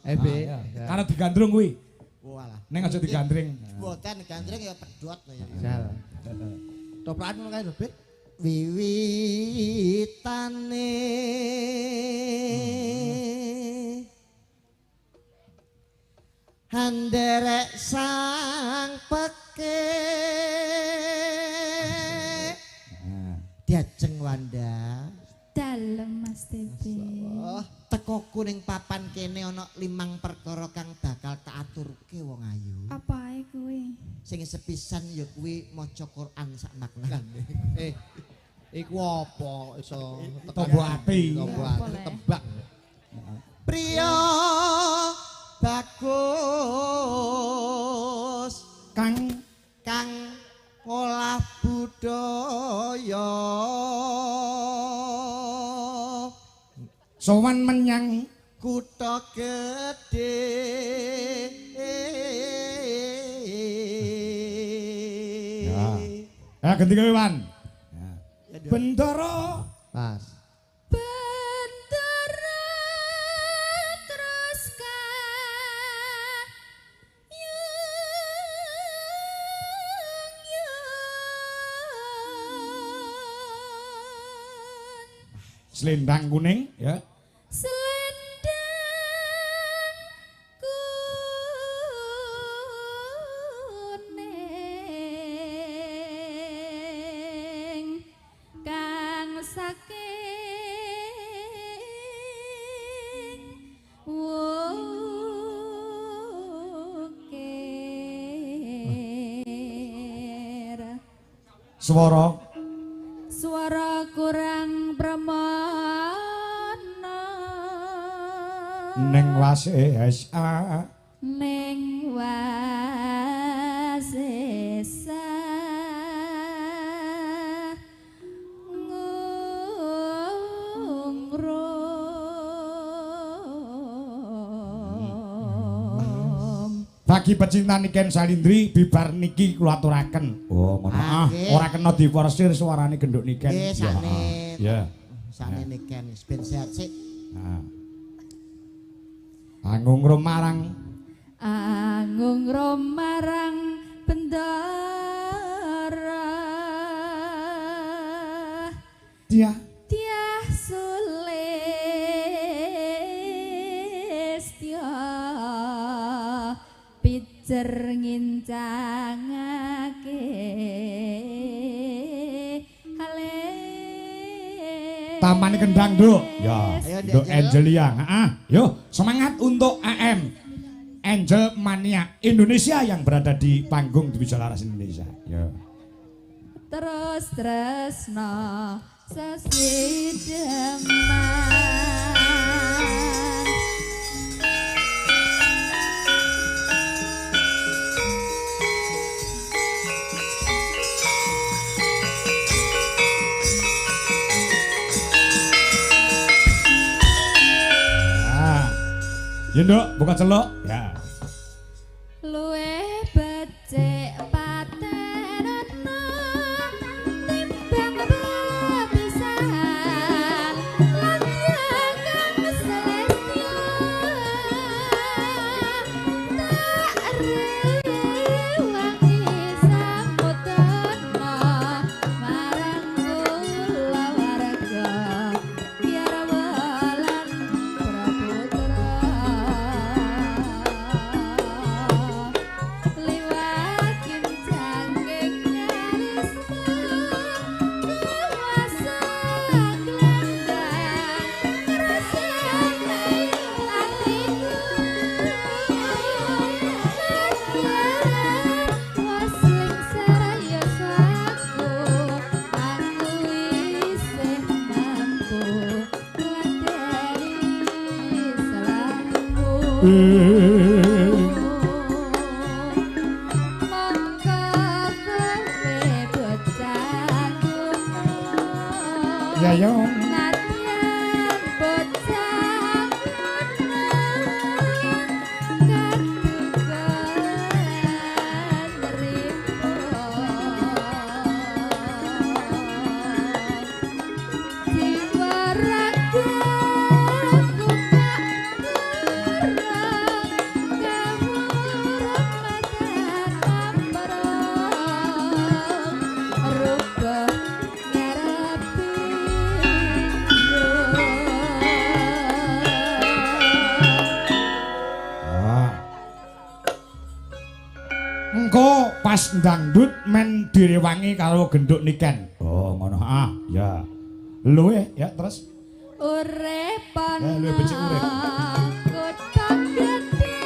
Ebe. Karena digandrung kuwi. Walah. Ning aja digandring. Mboten gandreng ya pedhot ya. Jal. Toprakan ngono kae lho, Bet. Wiwitane handerek sang peke diajeng Wanda dalem Mas Tebe. Teko kuning papan kene ana 5 perkara kang bakal tak aturke wong ayu. Apa ae kuwi? Sing sepisan ya kuwi maca Quran sak maknane. Iku apa iso Tombo ati. Tombo ati tembang. Priya bagus kang olah budaya Sowan menyang kutha gedhe ganti kowe Wan. Bendara Pas. Bendera terus selendang kuning ya. kuning kang saking wukir swara kurang pramana ning wasesa ning wasesa bagi pecinta Niken Salindri bibar niki kula aturaken. Oh, ngono. Ora kena diforsir suarane genduk Niken. Ya. Sane Niken ben sehat sik. Anggung romarang bendara dia sulistya pijer ngincangake Taman Kendang, Nduk. Ya, Nduk Angelia. Yo, semangat untuk AM Angel Mania Indonesia yang berada di panggung di Wijalaras Indonesia. Yo. Terus tresno sesideman. Ya Nduk, buka celok. Ya. Luwe becik patenana timbang pepisahan lan kang selestya tak rewangi samudana marang kula warga biar walan praputra Ya yo. pentas dangdut men direwangi karo genduk niken. Oh, ngono. Ah, ya. Luwe ya terus. Urip Ya, luwe becik urip. Godhong gedhe.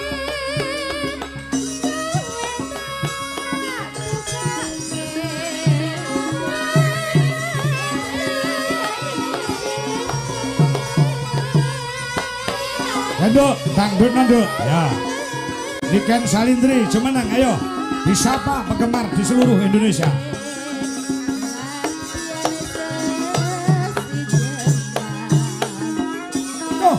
Nduk, dangdut nduk. Ya. Niken Salindri, Jumeneng, ayo. Disapa penggemar di seluruh Indonesia. Oh.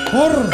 Pur.